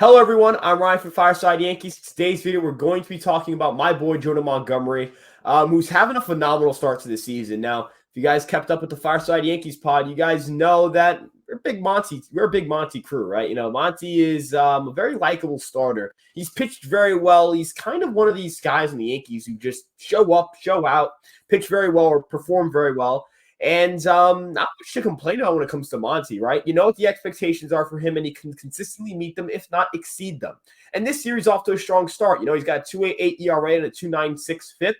Hello, everyone. I'm Ryan from Fireside Yankees. Today's video, we're going to be talking about my boy, Jordan Montgomery, who's having a phenomenal start to the season. Now, if you guys kept up with the Fireside Yankees pod, you guys know that we're a big Monty crew, right? You know, Monty is a very likable starter. He's pitched very well. He's kind of one of these guys in the Yankees who just show up, show out, pitch very well, or perform very well. And not much to complain about when it comes to Monty, right? You know what the expectations are for him, and he can consistently meet them, if not exceed them. And this series off to a strong start. You know, he's got a 2.88 ERA and a 2.96 FIP,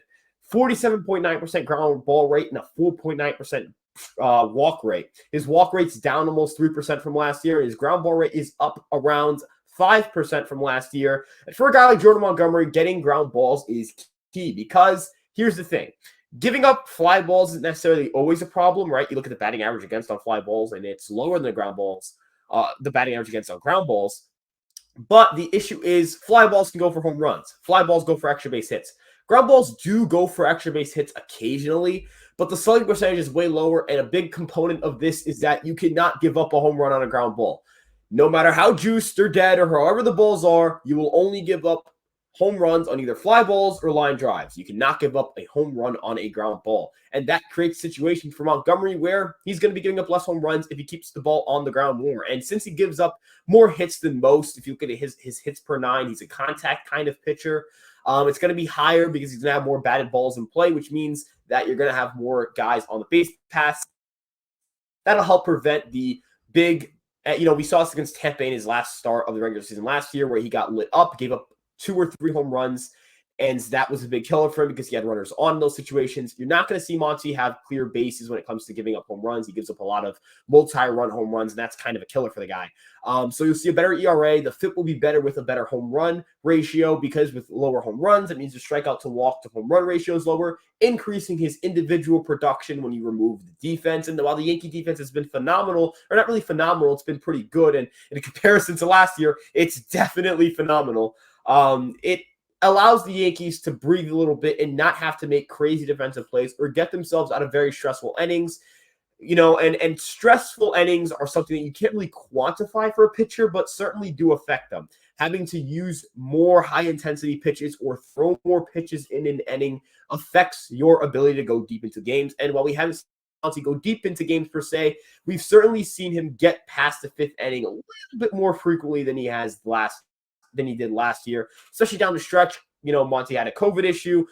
47.9% ground ball rate, and a 4.9% walk rate. His walk rate's down almost 3% from last year. His ground ball rate is up around 5% from last year. And for a guy like Jordan Montgomery, getting ground balls is key because here's the thing. Giving up fly balls isn't necessarily always a problem, right? You look at the batting average against on fly balls, and it's lower than the ground balls, the batting average against on ground balls. But the issue is fly balls can go for home runs. Fly balls go for extra base hits. Ground balls do go for extra base hits occasionally, but the slugging percentage is way lower, and a big component of this is that you cannot give up a home run on a ground ball. No matter how juiced or dead or however the balls are, you will only give up home runs on either fly balls or line drives. You cannot give up a home run on a ground ball. And that creates situations for Montgomery where he's going to be giving up less home runs if he keeps the ball on the ground more. And since he gives up more hits than most, if you look at his hits per nine, he's a contact kind of pitcher. It's going to be higher because he's going to have more batted balls in play, which means that you're going to have more guys on the base pass. That'll help prevent the big, we saw this against Tampa in his last start of the regular season last year where he got lit up, gave up 2 or 3 home runs, and that was a big killer for him because he had runners on in those situations. You're not going to see Monty have clear bases when it comes to giving up home runs. He gives up a lot of multi-run home runs, and that's kind of a killer for the guy. So you'll see a better ERA. The FIP will be better with a better home run ratio because with lower home runs, it means the strikeout to walk to home run ratio is lower, increasing his individual production when you remove the defense. And while the Yankee defense has been phenomenal, or not really phenomenal, it's been pretty good. And in comparison to last year, it's definitely phenomenal. It allows the Yankees to breathe a little bit and not have to make crazy defensive plays or get themselves out of very stressful innings. You know, and stressful innings are something that you can't really quantify for a pitcher, but certainly do affect them. Having to use more high-intensity pitches or throw more pitches in an inning affects your ability to go deep into games. And while we haven't seen Monty go deep into games per se, we've certainly seen him get past the 5th inning a little bit more frequently than he did last year, especially down the stretch. You know, Monty had a COVID issue.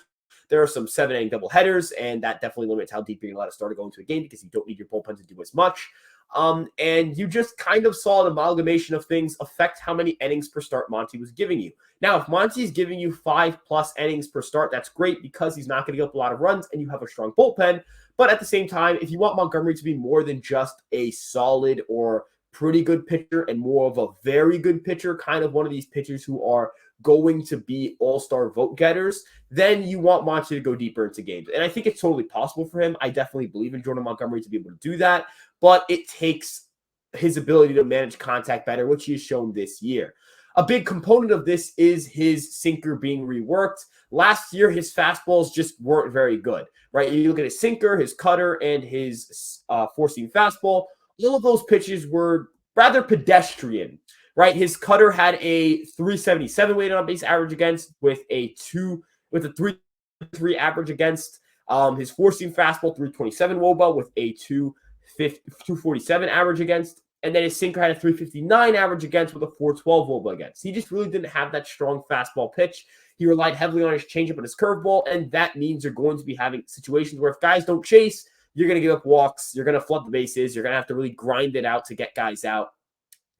There are some 7-inning doubleheaders, and that definitely limits how deep you can let a starter go into a game because you don't need your bullpen to do as much. And you just kind of saw an amalgamation of things affect how many innings per start Monty was giving you. Now, if Monty's giving you 5+ innings per start, that's great because he's not going to give up a lot of runs and you have a strong bullpen. But at the same time, if you want Montgomery to be more than just a solid or pretty good pitcher and more of a very good pitcher, kind of one of these pitchers who are going to be all-star vote getters, then you want Monty to go deeper into games. And I think it's totally possible for him. I definitely believe in Jordan Montgomery to be able to do that, but it takes his ability to manage contact better, which he has shown this year. A big component of this is his sinker being reworked. Last year, his fastballs just weren't very good, right? You look at his sinker, his cutter, and his four-seam fastball. All of those pitches were rather pedestrian, right? His cutter had a 377 weighted on base average against with a 3.3 average against. His four-seam fastball 327 wOBA with a 247 average against. And then his sinker had a 359 average against with a 412 wOBA against. He just really didn't have that strong fastball pitch. He relied heavily on his changeup and his curveball, and that means you're going to be having situations where if guys don't chase, you're going to give up walks, you're going to flood the bases, you're going to have to really grind it out to get guys out.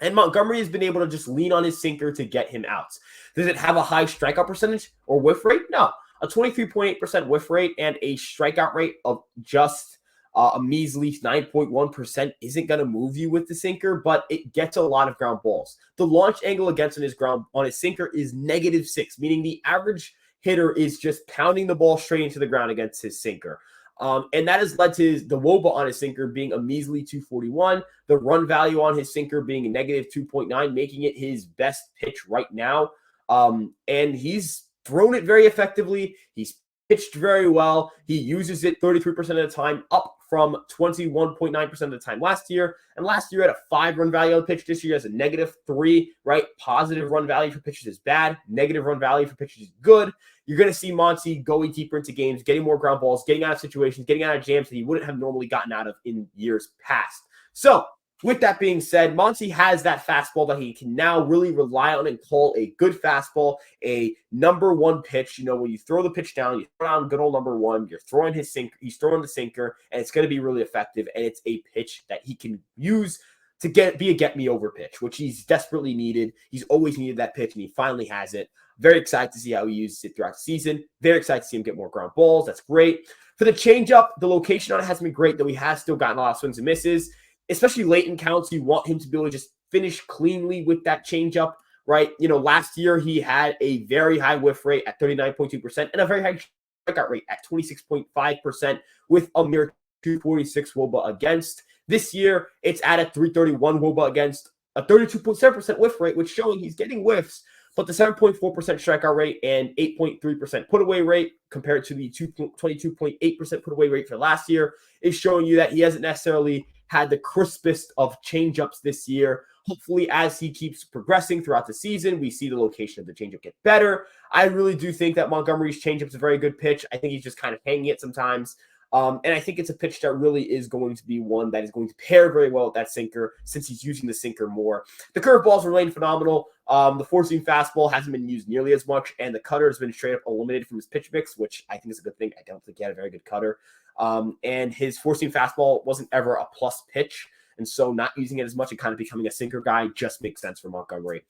And Montgomery has been able to just lean on his sinker to get him out. Does it have a high strikeout percentage or whiff rate? No. A 23.8% whiff rate and a strikeout rate of just a measly 9.1% isn't going to move you with the sinker, but it gets a lot of ground balls. The launch angle against on his sinker is -6, meaning the average hitter is just pounding the ball straight into the ground against his sinker. And that has led to the wOBA on his sinker being a measly 241, the run value on his sinker being a -2.9, making it his best pitch right now. And he's thrown it very effectively. He's pitched very well. He uses it 33% of the time, up from 21.9% of the time last year. And last year had a 5 run value on the pitch. This year has a -3, right? Positive run value for pitchers is bad. Negative run value for pitchers is good. You're going to see Monty going deeper into games, getting more ground balls, getting out of situations, getting out of jams that he wouldn't have normally gotten out of in years past. So with that being said, Monty has that fastball that he can now really rely on and call a good fastball, a number one pitch. You know, when you throw the pitch down, you throw down good old number one, you're throwing his sinker, he's throwing the sinker, and it's going to be really effective. And it's a pitch that he can use to be a get-me-over pitch, which he's desperately needed. He's always needed that pitch, and he finally has it. Very excited to see how he uses it throughout the season. Very excited to see him get more ground balls. That's great. For the changeup, the location on it hasn't been great, though he has still gotten a lot of swings and misses. Especially late in counts, you want him to be able to just finish cleanly with that changeup, right? You know, last year he had a very high whiff rate at 39.2% and a very high strikeout rate at 26.5% with a mere 246 WOBA against. This year, it's at a 331 WOBA against, a 32.7% whiff rate, which showing he's getting whiffs, but the 7.4% strikeout rate and 8.3% put away rate compared to the 22.8% put away rate for last year is showing you that he hasn't necessarily had the crispest of changeups this year. Hopefully, as he keeps progressing throughout the season, we see the location of the changeup get better. I really do think that Montgomery's changeup is a very good pitch. I think he's just kind of hanging it sometimes. And I think it's a pitch that really is going to be one that is going to pair very well with that sinker since he's using the sinker more. The curveballs remain phenomenal. The four-seam fastball hasn't been used nearly as much, and the cutter has been straight up eliminated from his pitch mix, which I think is a good thing. I don't think he had a very good cutter. And his four-seam fastball wasn't ever a plus pitch, and so not using it as much and kind of becoming a sinker guy just makes sense for Montgomery.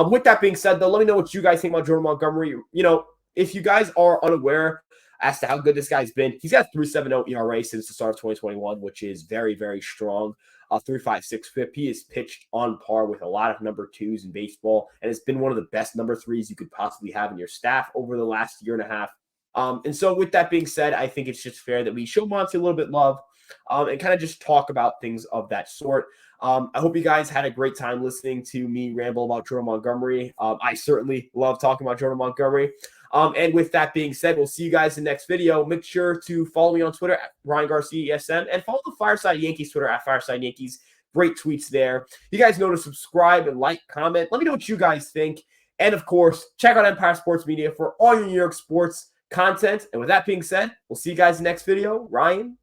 With that being said, though, let me know what you guys think about Jordan Montgomery. You know, if you guys are unaware as to how good this guy's been, he's got a 3.70 ERA since the start of 2021, which is very, very strong. 3.56 FIP. He is pitched on par with a lot of number twos in baseball, and it's been one of the best number threes you could possibly have in your staff over the last year and a half. And so with that being said, I think it's just fair that we show Monty a little bit love and kind of just talk about things of that sort. I hope you guys had a great time listening to me ramble about Jordan Montgomery. I certainly love talking about Jordan Montgomery. And with that being said, we'll see you guys in the next video. Make sure to follow me on Twitter at Ryan Garcia ESM and follow the Fireside Yankees Twitter at Fireside Yankees. Great tweets there. You guys know to subscribe and like, comment. Let me know what you guys think. And of course, check out Empire Sports Media for all your New York sports content. And with that being said, we'll see you guys in the next video. Ryan